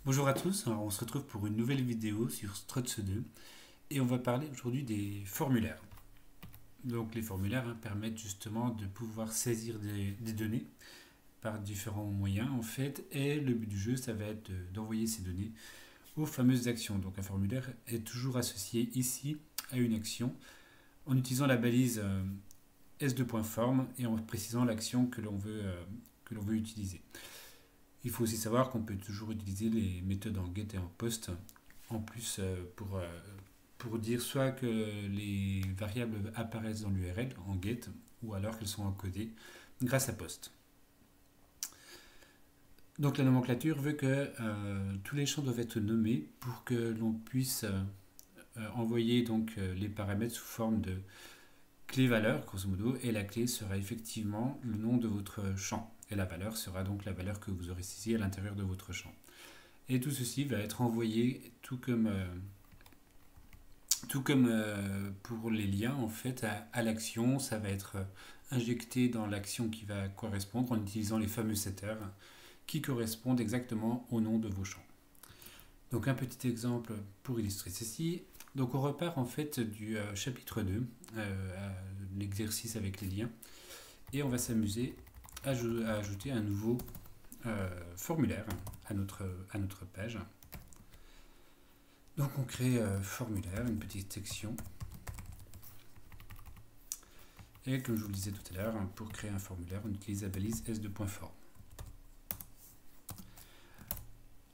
Bonjour à tous, alors on se retrouve pour une nouvelle vidéo sur Struts 2 et on va parler aujourd'hui des formulaires. Donc les formulaires permettent justement de pouvoir saisir des données par différents moyens en fait, et le but du jeu ça va être d'envoyer ces données aux fameuses actions. Donc un formulaire est toujours associé ici à une action en utilisant la balise s2.form et en précisant l'action que l'on veut utiliser. Il faut aussi savoir qu'on peut toujours utiliser les méthodes en get et en post en plus pour dire soit que les variables apparaissent dans l'URL en get ou alors qu'elles sont encodées grâce à post. Donc la nomenclature veut que tous les champs doivent être nommés pour que l'on puisse envoyer donc les paramètres sous forme de clé-valeur, grosso modo, et la clé sera effectivement le nom de votre champ. Et la valeur sera donc la valeur que vous aurez saisie à l'intérieur de votre champ. Et tout ceci va être envoyé tout comme pour les liens en fait à l'action. Ça va être injecté dans l'action qui va correspondre en utilisant les fameux setters qui correspondent exactement au nom de vos champs. Donc un petit exemple pour illustrer ceci. Donc on repart en fait du chapitre 2, l'exercice avec les liens, et on va s'amuser à ajouter un nouveau formulaire à notre page. Donc on crée formulaire, une petite section. Et comme je vous le disais tout à l'heure, pour créer un formulaire, on utilise la balise s2.form.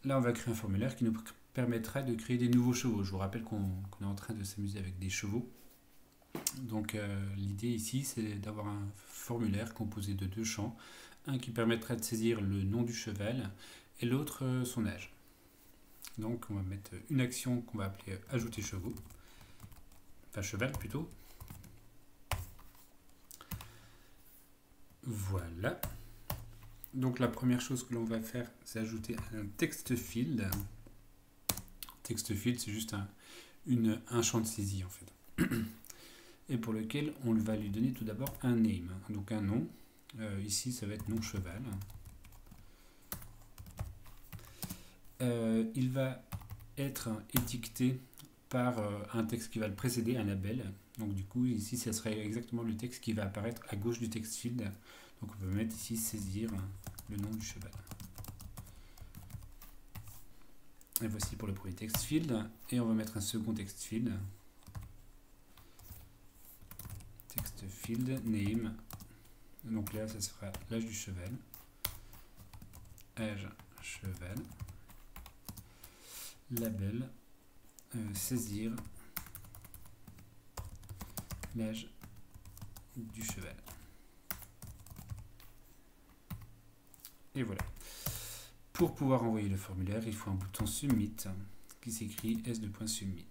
Là, on va créer un formulaire qui nous permettra de créer des nouveaux chevaux. Je vous rappelle qu'on est en train de s'amuser avec des chevaux. Donc l'idée ici, c'est d'avoir un formulaire composé de deux champs. Un qui permettra de saisir le nom du cheval et l'autre son âge. Donc on va mettre une action qu'on va appeler ajouter chevaux. Enfin cheval plutôt. Voilà. Donc la première chose que l'on va faire, c'est ajouter un text field. Text field, c'est juste un champ de saisie en fait. Et pour lequel on va lui donner tout d'abord un name, donc un nom. Ici, ça va être nom cheval. Il va être étiqueté par un texte qui va le précéder, un label. Donc du coup, ici, ça serait exactement le texte qui va apparaître à gauche du text field. Donc on peut mettre ici saisir le nom du cheval. Et voici pour le premier text field. Et on va mettre un second text field. Text field name. Donc là, ça sera l'âge du cheval. Âge cheval. Label. Saisir l'âge du cheval. Et voilà. Pour pouvoir envoyer le formulaire, il faut un bouton Submit qui s'écrit s2.submit.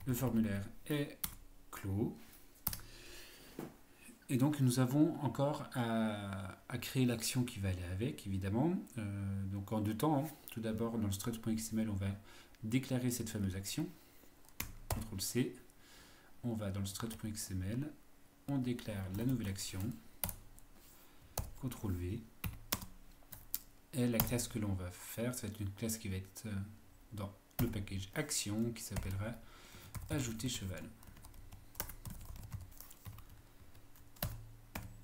Le formulaire est clos. Et donc nous avons encore à créer l'action qui va aller avec, évidemment. Donc en deux temps. Tout d'abord, dans le struct.xml, on va déclarer cette fameuse action. CTRL-C. On va dans le struct.xml. On déclare la nouvelle action. CTRL-V. Et la classe que l'on va faire, ça va être une classe qui va être dans le package action qui s'appellera ajouter cheval.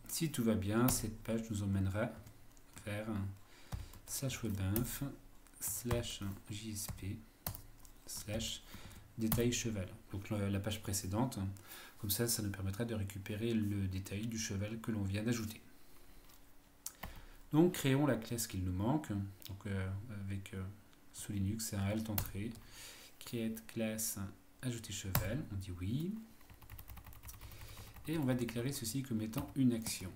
Si tout va bien, cette page nous emmènera vers /webinf /jsp détail cheval. Donc la page précédente, comme ça nous permettra de récupérer le détail du cheval que l'on vient d'ajouter. Donc créons la classe qu'il nous manque. Donc avec sous Linux, c'est un alt entrée, create class ajouter cheval, on dit oui. Et on va déclarer ceci comme étant une action.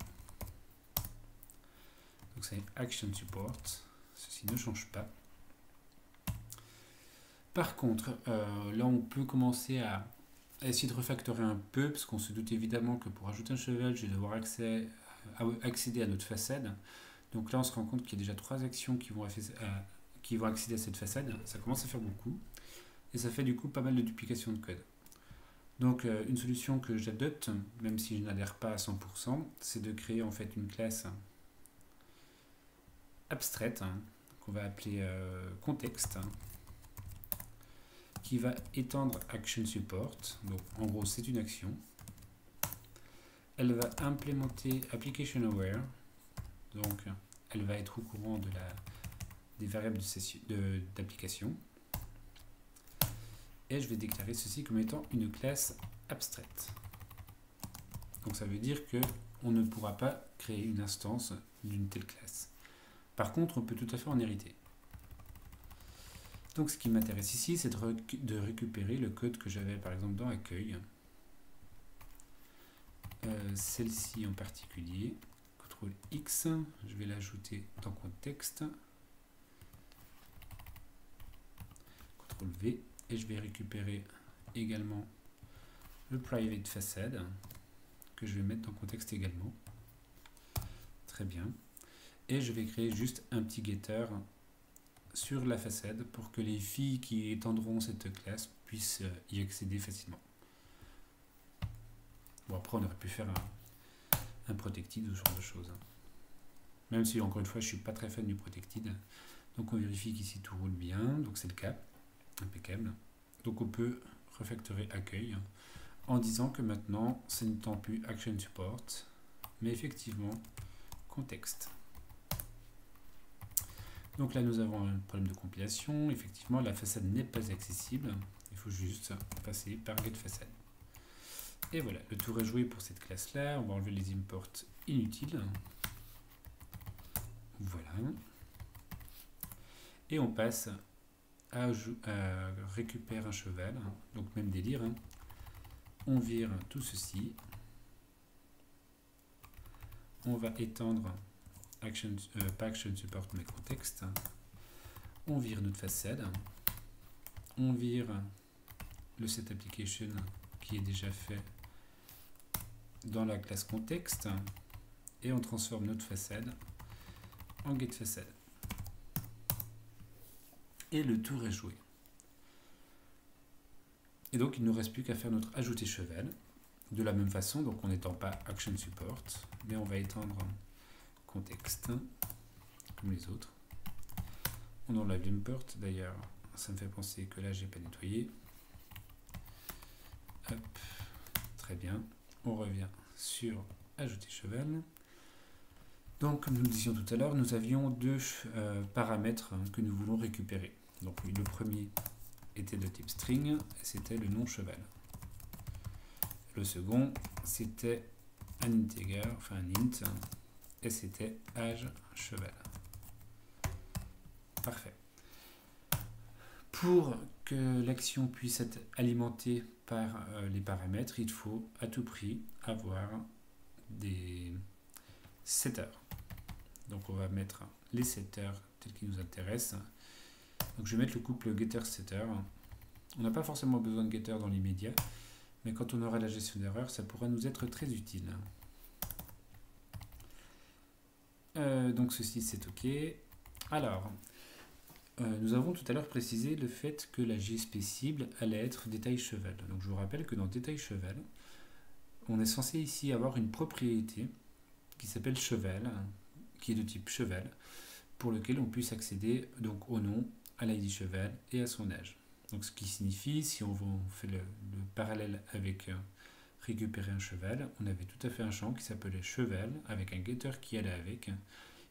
Donc c'est action support. Ceci ne change pas. Par contre, là on peut commencer à essayer de refactorer un peu, parce qu'on se doute évidemment que pour ajouter un cheval, je vais devoir accéder à notre façade. Donc là on se rend compte qu'il y a déjà trois actions qui vont accéder à cette façade. Ça commence à faire beaucoup. Et ça fait du coup pas mal de duplication de code. Donc une solution que j'adopte, même si je n'adhère pas à 100%, c'est de créer en fait une classe abstraite qu'on va appeler contexte, qui va étendre action support. Donc en gros c'est une action. Elle va implémenter application aware, donc elle va être au courant des variables d'application. Et je vais déclarer ceci comme étant une classe abstraite. Donc ça veut dire qu'on ne pourra pas créer une instance d'une telle classe. Par contre, on peut tout à fait en hériter. Donc ce qui m'intéresse ici, c'est de récupérer le code que j'avais par exemple dans accueil. Celle-ci en particulier. CTRL X, je vais l'ajouter dans contexte. CTRL V. Et je vais récupérer également le private facade que je vais mettre dans contexte également. Très bien. Et je vais créer juste un petit getter sur la façade pour que les filles qui étendront cette classe puissent y accéder facilement. Bon, après on aurait pu faire un protected ou ce genre de choses. Même si encore une fois je suis pas très fan du protected. Donc on vérifie qu'ici tout roule bien, donc c'est le cas. Impeccable. Donc on peut refactorer accueil en disant que maintenant ce n'étant plus action support, mais effectivement contexte. Donc là nous avons un problème de compilation. Effectivement la façade n'est pas accessible. Il faut juste passer par getFacade. Et voilà, le tour est joué pour cette classe là. On va enlever les imports inutiles. Voilà. Et on passe à récupérer un cheval, donc même délire. On vire tout ceci. On va étendre pas action support mais contexte. On vire notre façade. On vire le set application qui est déjà fait dans la classe contexte et on transforme notre façade en getFacade. Et le tour est joué. Et donc il ne nous reste plus qu'à faire notre ajouter cheval de la même façon, donc en n'étant pas action support, mais on va étendre contexte comme les autres. On enlève l'import, d'ailleurs ça me fait penser que là j'ai pas nettoyé. Hop, très bien. On revient sur ajouter cheval. Donc comme nous le disions tout à l'heure, nous avions deux paramètres que nous voulons récupérer. Donc le premier était de type string, c'était le nom cheval. Le second, c'était un integer, enfin un int, et c'était âge cheval. Parfait. Pour que l'action puisse être alimentée par les paramètres, il faut à tout prix avoir des setters. Donc on va mettre les setters tels qu'ils nous intéressent. Donc je vais mettre le couple getter-setter. On n'a pas forcément besoin de getter dans l'immédiat, mais quand on aura la gestion d'erreur, ça pourra nous être très utile. Donc ceci c'est OK. Alors, nous avons tout à l'heure précisé le fait que la JSP cible allait être détail cheval. Donc je vous rappelle que dans détail cheval, on est censé ici avoir une propriété qui s'appelle cheval, qui est de type cheval, pour lequel on puisse accéder donc au nom, à l'ID cheval et à son âge. Donc ce qui signifie, si on fait le parallèle avec récupérer un cheval, on avait tout à fait un champ qui s'appelait cheval avec un getter qui allait avec.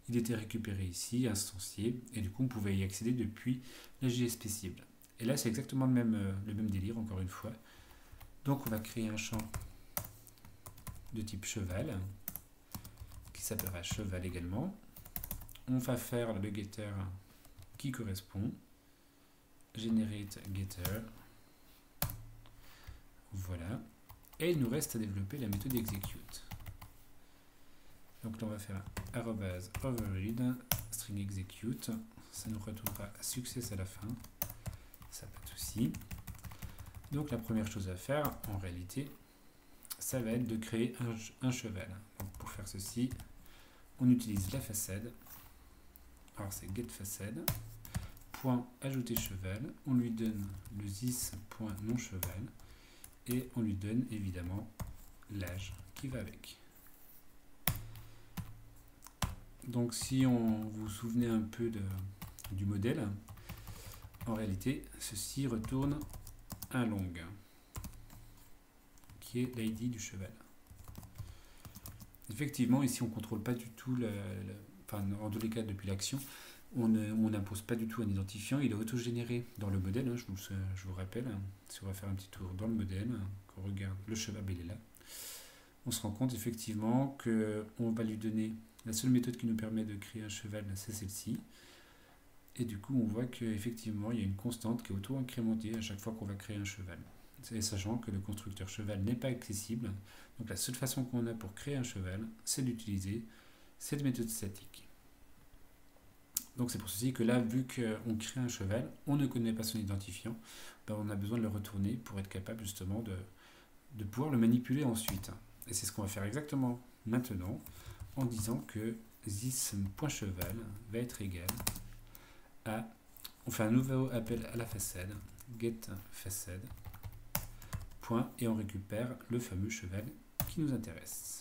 Il était récupéré ici, instancié, et du coup on pouvait y accéder depuis la JSP cible. Et là c'est exactement le même délire, encore une fois. Donc on va créer un champ de type cheval, qui s'appellera cheval également. On va faire le getter qui correspond. Generate getter. Voilà. Et il nous reste à développer la méthode execute. Donc là on va faire @overread string execute. Ça nous retournera success à la fin. Ça pas de souci. Donc la première chose à faire en réalité, ça va être de créer un cheval. Donc pour faire ceci, on utilise la façade. Alors c'est getFacade. Point ajouter cheval. On lui donne le this.noncheval. et on lui donne évidemment l'âge qui va avec. Donc si on vous souvenez un peu du modèle, en réalité ceci retourne un long qui est l'ID du cheval. Effectivement ici on ne contrôle pas du tout enfin en tous les cas depuis l'action on n'impose pas du tout un identifiant, il est autogénéré dans le modèle, hein, je vous rappelle, hein, si on va faire un petit tour dans le modèle, qu'on regarde le cheval, il est là, on se rend compte effectivement qu'on va lui donner, la seule méthode qui nous permet de créer un cheval, c'est celle-ci, et du coup on voit qu'effectivement il y a une constante qui est auto-incrémentée à chaque fois qu'on va créer un cheval, et sachant que le constructeur cheval n'est pas accessible, donc la seule façon qu'on a pour créer un cheval, c'est d'utiliser cette méthode statique. Donc c'est pour ceci que là, vu qu'on crée un cheval, on ne connaît pas son identifiant, ben on a besoin de le retourner pour être capable justement de pouvoir le manipuler ensuite. Et c'est ce qu'on va faire exactement maintenant en disant que this.cheval va être égal à, on fait un nouveau appel à la façade, getFaçade, point, et on récupère le fameux cheval qui nous intéresse.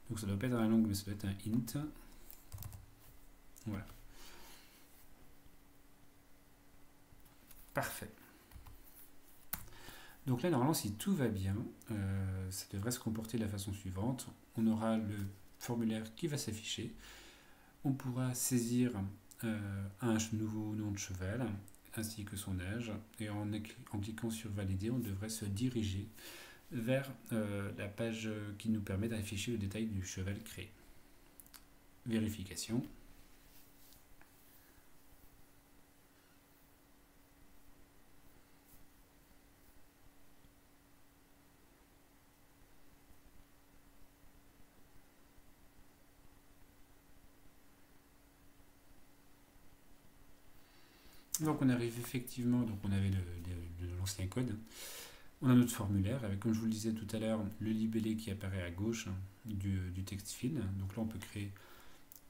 Donc ça doit pas être un long, mais ça doit être un int. Voilà. Parfait. Donc là, normalement, si tout va bien, ça devrait se comporter de la façon suivante. On aura le formulaire qui va s'afficher. On pourra saisir un nouveau nom de cheval, ainsi que son âge. Et en cliquant sur valider, on devrait se diriger vers la page qui nous permet d'afficher le détail du cheval créé. Vérification. Donc on arrive effectivement, donc on avait de l'ancien code. On a notre formulaire avec, comme je vous le disais tout à l'heure, le libellé qui apparaît à gauche du text field. Donc là, on peut créer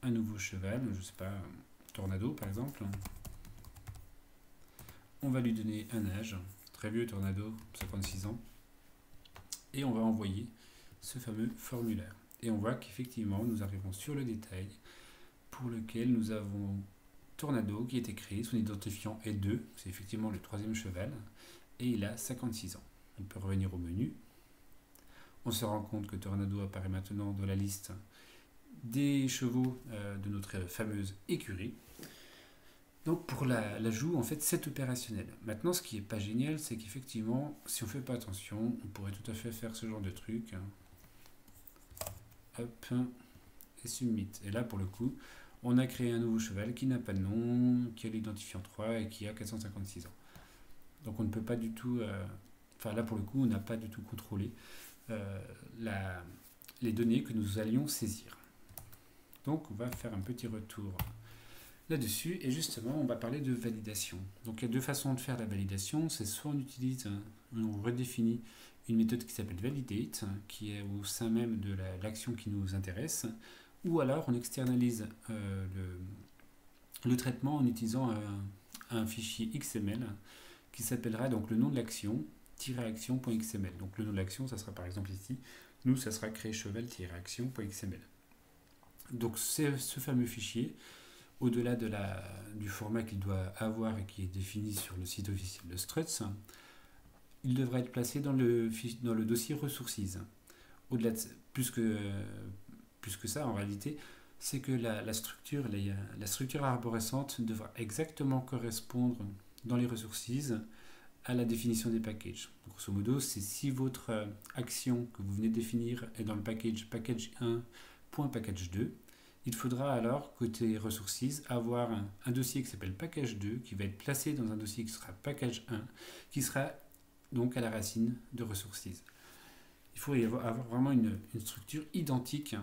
un nouveau cheval, je ne sais pas, Tornado par exemple. On va lui donner un âge, très vieux Tornado, 56 ans. Et on va envoyer ce fameux formulaire. Et on voit qu'effectivement, nous arrivons sur le détail pour lequel nous avons Tornado qui a été créé, son identifiant est 2, c'est effectivement le troisième cheval, et il a 56 ans. On peut revenir au menu. On se rend compte que Tornado apparaît maintenant dans la liste des chevaux de notre fameuse écurie. Donc pour l'ajout, en fait, c'est opérationnel. Maintenant, ce qui n'est pas génial, c'est qu'effectivement, si on ne fait pas attention, on pourrait tout à fait faire ce genre de truc. Hop, et submit. Et là, pour le coup, on a créé un nouveau cheval qui n'a pas de nom, qui a l'identifiant 3 et qui a 456 ans. Donc on ne peut pas du tout... Enfin là, pour le coup, on n'a pas du tout contrôlé les données que nous allions saisir. Donc on va faire un petit retour là-dessus et justement on va parler de validation. Donc il y a deux façons de faire la validation, c'est soit on utilise, on redéfinit une méthode qui s'appelle validate, qui est au sein même de l'action qui nous intéresse, ou alors on externalise le traitement en utilisant un fichier XML qui s'appellera donc le nom de l'action -action.xml. Donc le nom de l'action, ça sera par exemple ici, nous ça sera créer cheval-action.xml. Donc c'est ce fameux fichier, au-delà du format qu'il doit avoir et qui est défini sur le site officiel de Struts, il devrait être placé dans le dossier Resources. Au-delà de plus que ça, en réalité, c'est que la structure arborescente devra exactement correspondre dans les Resources à la définition des packages. Grosso modo, c'est si votre action que vous venez de définir est dans le package 1.package2, il faudra alors, côté Resources, avoir un dossier qui s'appelle package2 qui va être placé dans un dossier qui sera package1 qui sera donc à la racine de Resources. Il faut y avoir vraiment une structure identique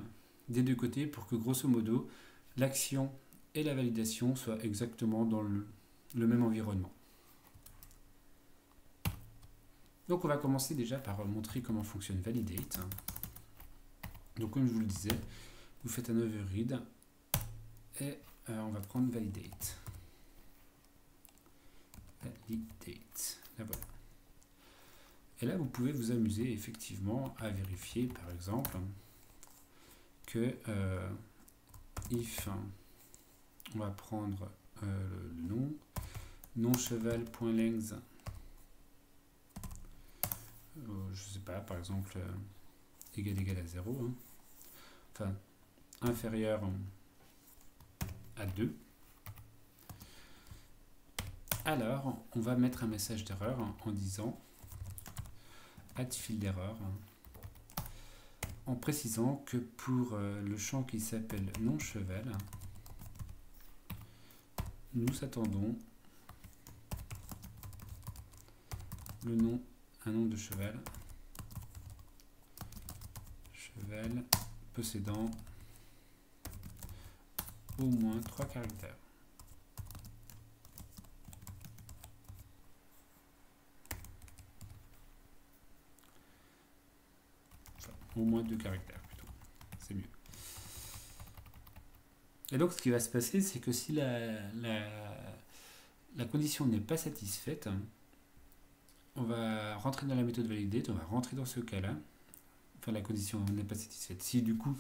des deux côtés pour que, grosso modo, l'action et la validation soient exactement dans le même environnement. Donc on va commencer déjà par montrer comment fonctionne validate. Donc comme je vous le disais, vous faites un override et on va prendre validate. validate. Là, voilà. Et là, vous pouvez vous amuser effectivement à vérifier, par exemple, que if, on va prendre le nom, non-cheval.length, je sais pas, par exemple, égal à 0, hein, enfin, inférieur à 2. Alors, on va mettre un message d'erreur en disant add fil d'erreur, en précisant que pour le champ qui s'appelle non-cheval, nous attendons le nom, un nom de cheval, cheval possédant au moins 3 caractères. Enfin, au moins 2 caractères plutôt, c'est mieux. Et donc ce qui va se passer, c'est que si la condition n'est pas satisfaite, on va rentrer dans la méthode validate, on va rentrer dans ce cas-là, enfin la condition n'est pas satisfaite. Si du coup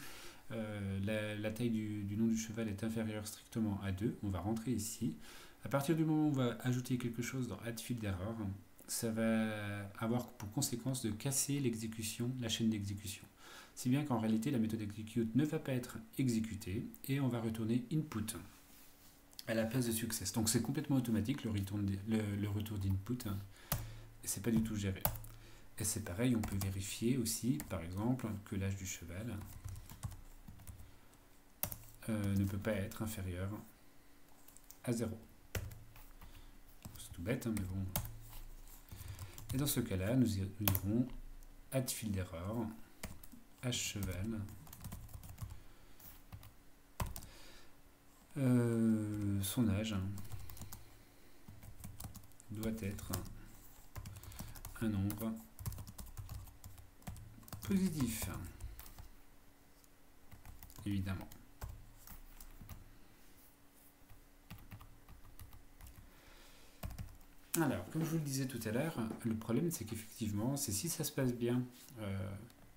la taille du nom du cheval est inférieure strictement à 2, on va rentrer ici. À partir du moment où on va ajouter quelque chose dans add fil d'erreur, ça va avoir pour conséquence de casser l'exécution, la chaîne d'exécution. Si bien qu'en réalité, la méthode execute ne va pas être exécutée et on va retourner input à la place de success. Donc c'est complètement automatique le retour d'input, et c'est pas du tout géré. Et c'est pareil, on peut vérifier aussi, par exemple, que l'âge du cheval ne peut pas être inférieur à 0. C'est tout bête, hein, mais bon. Et dans ce cas-là, nous irons add fil d'erreur, h cheval, son âge doit être un nombre positif, évidemment. Alors, comme je vous le disais tout à l'heure, le problème c'est qu'effectivement, c'est si ça se passe bien,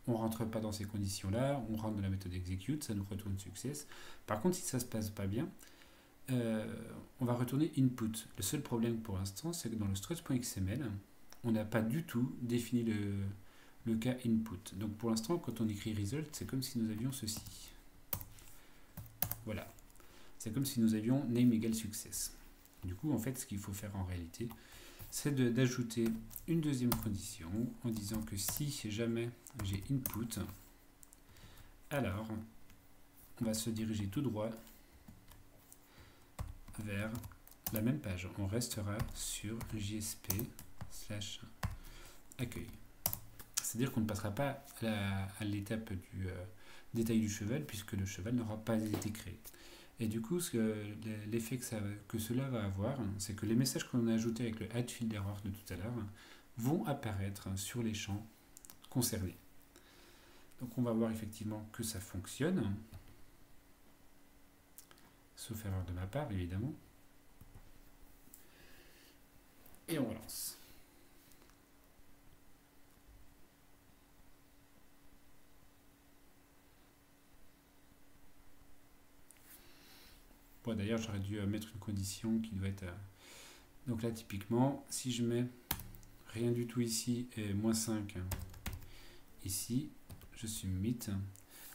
on ne rentre pas dans ces conditions-là, on rentre dans la méthode execute, ça nous retourne success. Par contre, si ça ne se passe pas bien, on va retourner input. Le seul problème pour l'instant, c'est que dans le struts.xml, on n'a pas du tout défini le cas input. Donc pour l'instant, quand on écrit result, c'est comme si nous avions ceci. Voilà. C'est comme si nous avions name égale success. Du coup, en fait, ce qu'il faut faire en réalité, c'est d'ajouter une deuxième condition en disant que si jamais j'ai input, alors on va se diriger tout droit vers la même page. On restera sur JSP/accueil. C'est-à-dire qu'on ne passera pas à l'étape du détail du cheval puisque le cheval n'aura pas été créé. Et du coup, l'effet que cela va avoir, c'est que les messages qu'on a ajoutés avec le add fil d'erreur de tout à l'heure vont apparaître sur les champs concernés. Donc on va voir effectivement que ça fonctionne, sauf erreur de ma part évidemment. Et on relance. Bon, d'ailleurs, j'aurais dû mettre une condition qui doit être... Donc là, typiquement, si je mets rien du tout ici et -5 ici, je submit.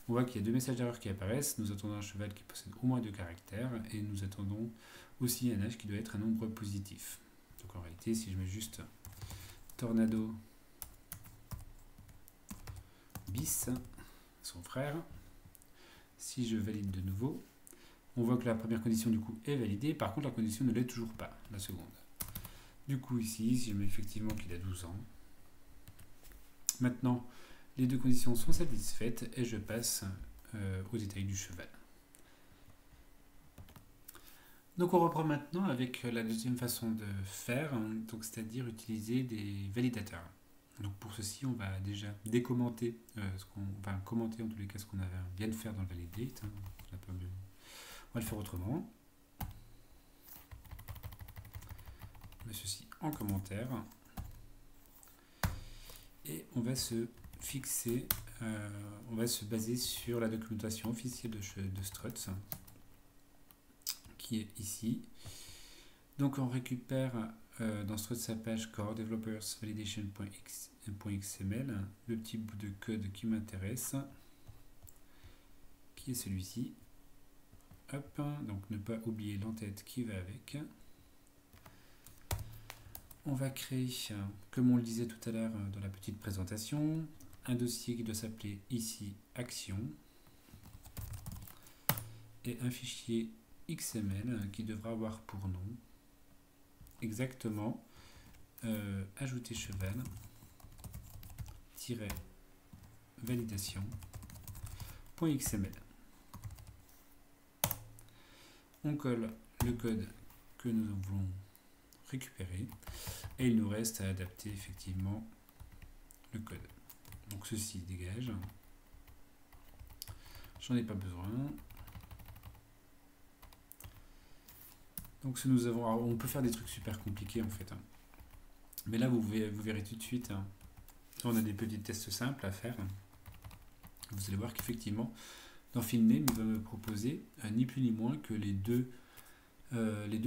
On voit qu'il y a deux messages d'erreur qui apparaissent. Nous attendons un cheval qui possède au moins 2 caractères et nous attendons aussi un âge qui doit être un nombre positif. Donc en réalité, si je mets juste tornado bis, son frère, si je valide de nouveau, on voit que la première condition du coup est validée, par contre la condition ne l'est toujours pas, la seconde. Du coup ici, si je mets effectivement qu'il a 12 ans, maintenant les deux conditions sont satisfaites et je passe au détail du cheval. Donc on reprend maintenant avec la deuxième façon de faire, donc c'est-à-dire utiliser des validateurs. Donc pour ceci, on va déjà décommenter on va commenter en tous les cas ce qu'on vient de faire dans le validate. On va le faire autrement. met ceci en commentaire. Et on va se fixer, on va se baser sur la documentation officielle de Struts, qui est ici. Donc on récupère dans Struts sa page core developers validation.xml, le petit bout de code qui m'intéresse, qui est celui-ci. Hop, donc ne pas oublier l'entête qui va avec. On va créer, comme on le disait tout à l'heure dans la petite présentation, un dossier qui doit s'appeler ici action et un fichier XML qui devra avoir pour nom exactement ajouter cheval validation.xml. On colle le code que nous voulons récupérer et il nous reste à adapter effectivement le code. Donc ceci dégage, j'en ai pas besoin. Donc nous avons, on peut faire des trucs super compliqués en fait, mais là vous verrez tout de suite, on a des petits tests simples à faire. Vous allez voir qu'effectivement dans FieldName il va me proposer ni plus ni moins que les deux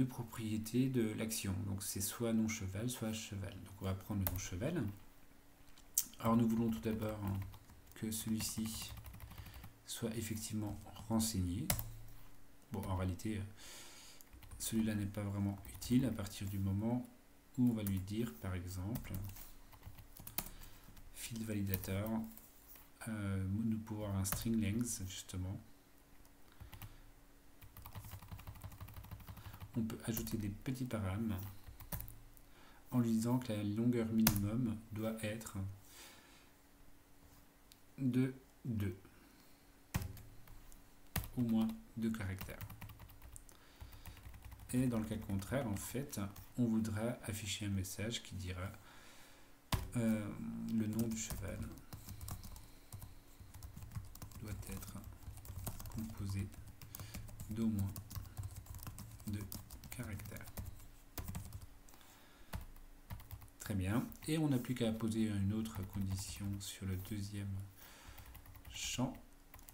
propriétés de l'action. Donc c'est soit non cheval, soit cheval. Donc on va prendre le non cheval. Alors nous voulons tout d'abord que celui-ci soit effectivement renseigné. Bon, en réalité, celui-là n'est pas vraiment utile à partir du moment où on va lui dire, par exemple, field validator, nous pouvons avoir un string length justement. On peut ajouter des petits paramètres en lui disant que la longueur minimum doit être de 2, au moins 2 caractères. Et dans le cas contraire, en fait, on voudra afficher un message qui dira le nom du cheval doit être composé d'au moins 2 caractères. Très bien. Et on n'a plus qu'à poser une autre condition sur le deuxième champ.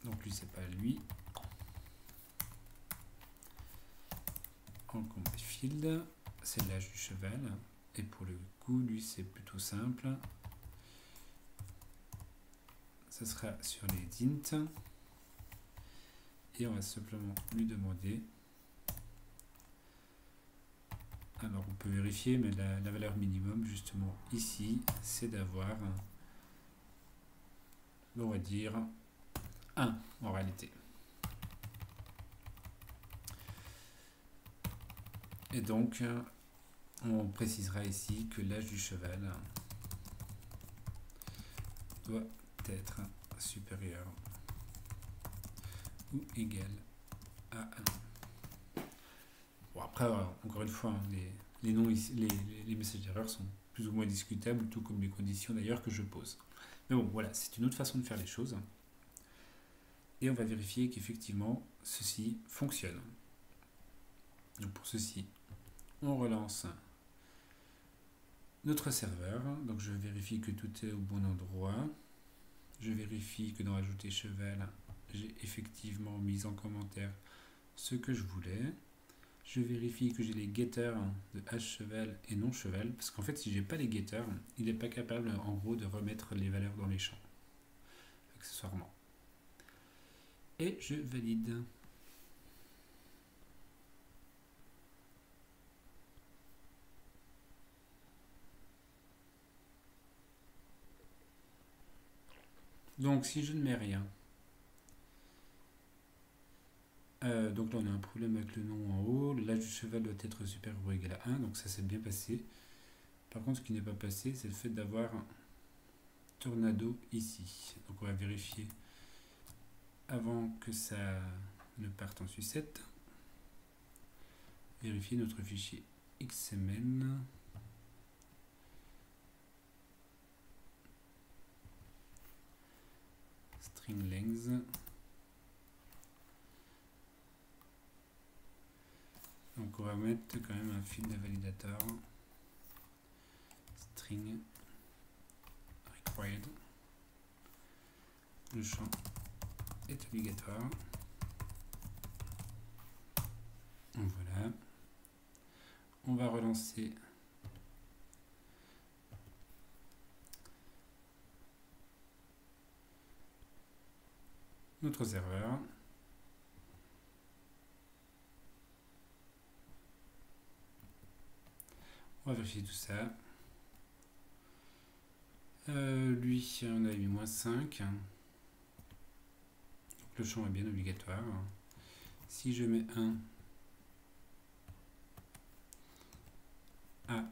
Donc lui, c'est pas lui. En combat field, c'est l'âge du cheval. Et pour le coup, lui, c'est plutôt simple. Ce sera sur les int. Et on va simplement lui demander. Alors on peut vérifier, mais la valeur minimum justement ici, c'est d'avoir, on va dire, 1 en réalité. Et donc on précisera ici que l'âge du cheval doit être supérieur ou égal à 1. Bon, après, encore une fois, les noms, les messages d'erreur sont plus ou moins discutables, tout comme les conditions d'ailleurs que je pose. Mais bon, voilà, c'est une autre façon de faire les choses. Et on va vérifier qu'effectivement, ceci fonctionne. Donc pour ceci, on relance notre serveur. Donc je vérifie que tout est au bon endroit. Je vérifie que dans Ajouter cheval, j'ai effectivement mis en commentaire ce que je voulais. Je vérifie que j'ai les getters de hcheval et non cheval, parce qu'en fait si j'ai pas les getters, il n'est pas capable en gros de remettre les valeurs dans les champs, accessoirement. Et je valide. Donc si je ne mets rien, donc là on a un problème avec le nom en haut, l'âge du cheval doit être supérieur ou égal à 1, donc ça s'est bien passé. Par contre ce qui n'est pas passé, c'est le fait d'avoir un tornado ici. Donc on va vérifier avant que ça ne parte en sucette. Vérifier notre fichier XML. String length. Donc on va mettre quand même un field de validator string required. Le champ est obligatoire. Voilà. On va relancer notre serveur. On va vérifier tout ça. Lui, on a mis -5. Donc le champ est bien obligatoire. Si je mets 1, A,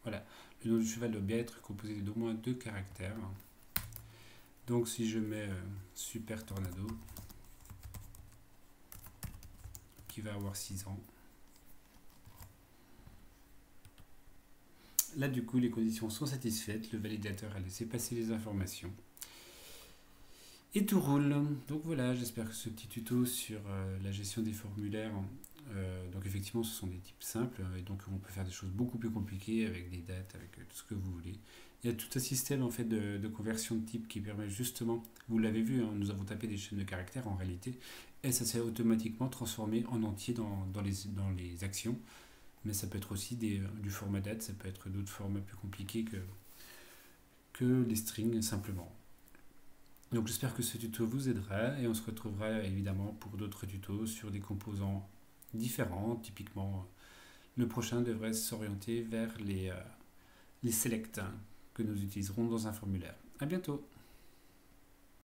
voilà, le nom du cheval doit bien être composé d'au moins 2 caractères. Donc si je mets Super Tornado, qui va avoir 6 ans, là du coup les conditions sont satisfaites, le validateur a laissé passer les informations et tout roule. Donc voilà, j'espère que ce petit tuto sur la gestion des formulaires, donc effectivement ce sont des types simples et donc on peut faire des choses beaucoup plus compliquées avec des dates, avec tout ce que vous voulez. Il y a tout un système en fait de conversion de type qui permet justement, vous l'avez vu, hein, nous avons tapé des chaînes de caractères en réalité et ça s'est automatiquement transformé en entier dans les actions. Mais ça peut être aussi du format date, ça peut être d'autres formats plus compliqués que les strings simplement. Donc j'espère que ce tuto vous aidera et on se retrouvera évidemment pour d'autres tutos sur des composants différents. Typiquement, le prochain devrait s'orienter vers les selects que nous utiliserons dans un formulaire. À bientôt!